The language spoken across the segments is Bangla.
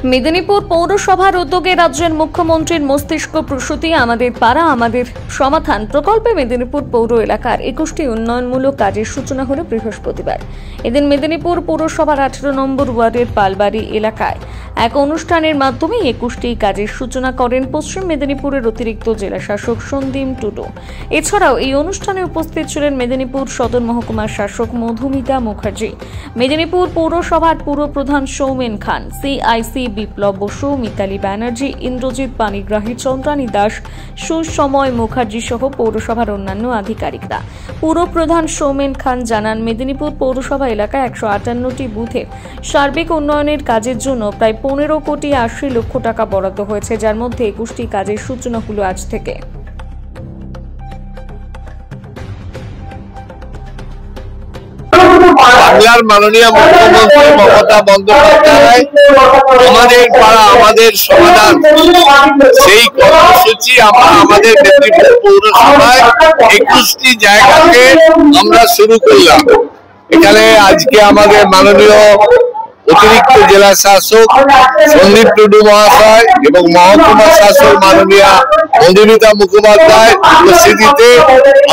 মেদিনীপুর পৌরসভার উদ্যোগে রাজ্যের মুখ্যমন্ত্রীর মস্তিষ্ক প্রসূতি আমাদের পাড়া আমাদের সমাধান প্রকল্পে মেদিনীপুর পৌর এলাকার 21টি উন্নয়নমূলক কাজের সূচনা হল বৃহস্পতিবার। এদিন মেদিনীপুর পৌরসভার 18 নম্বর ওয়ার্ডের পালবাড়ি এলাকায় এক অনুষ্ঠানের মাধ্যমে 21টি কাজের সূচনা করেন পশ্চিম মেদিনীপুরের অতিরিক্ত জেলা শাসক সন্দীপ টুডু। এছাড়াও এই অনুষ্ঠানে উপস্থিত ছিলেন মেদিনীপুর সদর মহকুমার শাসক মধুমিতা মুখার্জি, মেদিনীপুর পৌরসভার পুরপ্রধান সৌমেন খান, সিআইসি বিপ্লব বসু, মিতালি ব্যানার্জি, ইন্দ্রজিৎ পানিগ্রাহী, চন্দ্রানী দাস, সুসময় মুখার্জি সহ পৌরসভার অন্যান্য আধিকারিকরা। পুরপ্রধান সৌমেন খান জানান, মেদিনীপুর পৌরসভা এলাকায় 158টি বুথের সার্বিক উন্নয়নের কাজের জন্য প্রায় 15,80,00,000 টাকা বরাদ্দ হয়েছে, যার মধ্যে 21টি কাজের সূচনা হলো আজ থেকে। বাংলার মাননীয় মুখ্যমন্ত্রী মমতা বন্দ্যোপাধ্যায় আমাদের পাড়া আমাদের সমাধান সেই কর্মসূচি আমরা আমাদের মেদিনীপুর পৌরসভায় 21টি জায়গাতে আমরা শুরু করলাম। এখানে আজকে আমাদের মাননীয় অতিরিক্ত জেলা শাসক সন্দীপ টুডু মহাশয় এবং মহকুমা শাসক মাননীয়া মধুমিতা মুখোপাধ্যায় উপস্থিতিতে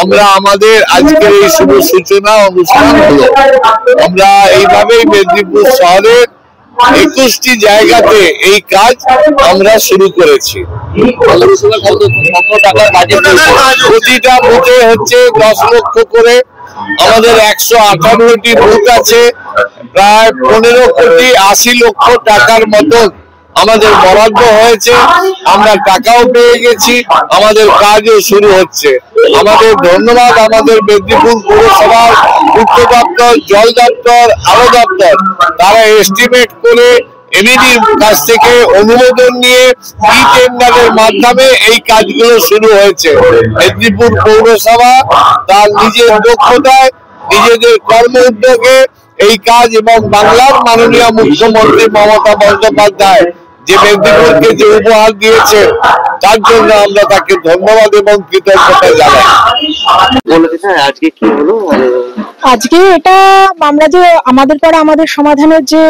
আমরা আমাদের আজকের এই শুভ সূচনা অনুষ্ঠান হলো। আমরা এইভাবেই মেদিনীপুর শহরের 21টি জায়গাতে এই কাজ আমরা শুরু করেছি। প্রতিটা বুথে হচ্ছে 10 লক্ষ করে। আমাদের 158টি বুথ আছে, প্রায় 15,80,00,000 টাকার মতন আমাদের বরাদ্দ হয়েছে। আমরা টাকাও পেয়ে গেছি, আমাদের কাজও শুরু হচ্ছে। আমাদের ধন্যবাদ আমাদের মেদিনীপুর পৌরসভার পূর্ত দপ্তর, জল দপ্তর, আলো দপ্তর, তারা এস্টিমেট করে এমইডির কাছ থেকে অনুমোদন নিয়ে ই টেন্ডারের মাধ্যমে এই কাজগুলো শুরু হয়েছে। মেদিনীপুর পৌরসভা তার নিজের দক্ষতায় নিজেদের কর্ম উদ্যোগে এই কাজ এবং বাংলার মাননীয় মুখ্যমন্ত্রী মমতা বন্দ্যোপাধ্যায় যে মেদিনীপুরকে যে উপহার দিয়েছে তার জন্য আমরা তাকে ধন্যবাদ এবং কৃতজ্ঞতা জানাই। আজকে কি হলো? আজকে এটা আমরা যে আমাদের পাড়া আমাদের সমাধানের যে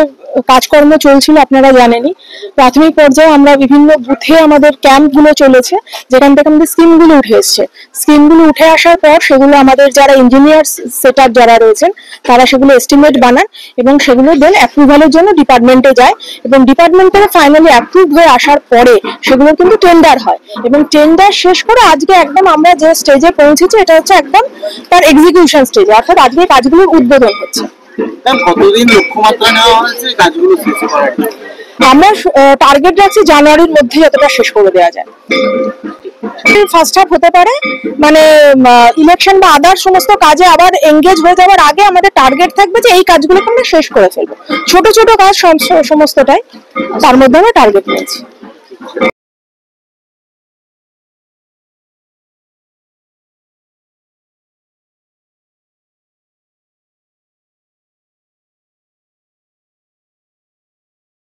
কাজকর্ম চলছিল আপনারা জানেনই। প্রাথমিক পর্যায়ে আমরা বিভিন্ন বুথে আমাদের ক্যাম্পগুলো চলেছে, যেখান থেকে আমাদের স্কিমগুলো উঠে এসছে। স্কিমগুলো উঠে আসার পর সেগুলো আমাদের যারা ইঞ্জিনিয়ার সেটআপ যারা রয়েছেন তারা সেগুলো এস্টিমেট বানান এবং সেগুলো দেন অ্যাপ্রুভালের জন্য ডিপার্টমেন্টে যায় এবং ডিপার্টমেন্ট থেকে ফাইনালি অ্যাপ্রুভ হয়ে আসার পরে সেগুলো কিন্তু টেন্ডার হয় এবং টেন্ডার শেষ করে আজকে একদম আমরা যে স্টেজে পৌঁছেছি এটা হচ্ছে একদম তার এক্সিকিউশন স্টেজ, অর্থাৎ আজকে কাজগুলোর উদ্বোধন হচ্ছে। কতদিন লক্ষ্যমাত্রা নেওয়া হয়েছে কাজগুলো শেষ করার? আমরা টার্গেট রাখছি জানুয়ারির মধ্যে যতটা শেষ করে দেওয়া যায়। ফার্স্ট হাফ হতে পারে, মানে ইলেকশন বা আদার সমস্ত কাজে আবার এঙ্গেজ হয়ে যাওয়ার আগে আমাদের টার্গেট থাকবে যে এই কাজগুলোকে আমরা শেষ করে ফেলবো। ছোট ছোট কাজ সমস্তটাই তার মধ্যে আমরা টার্গেট নিয়েছি।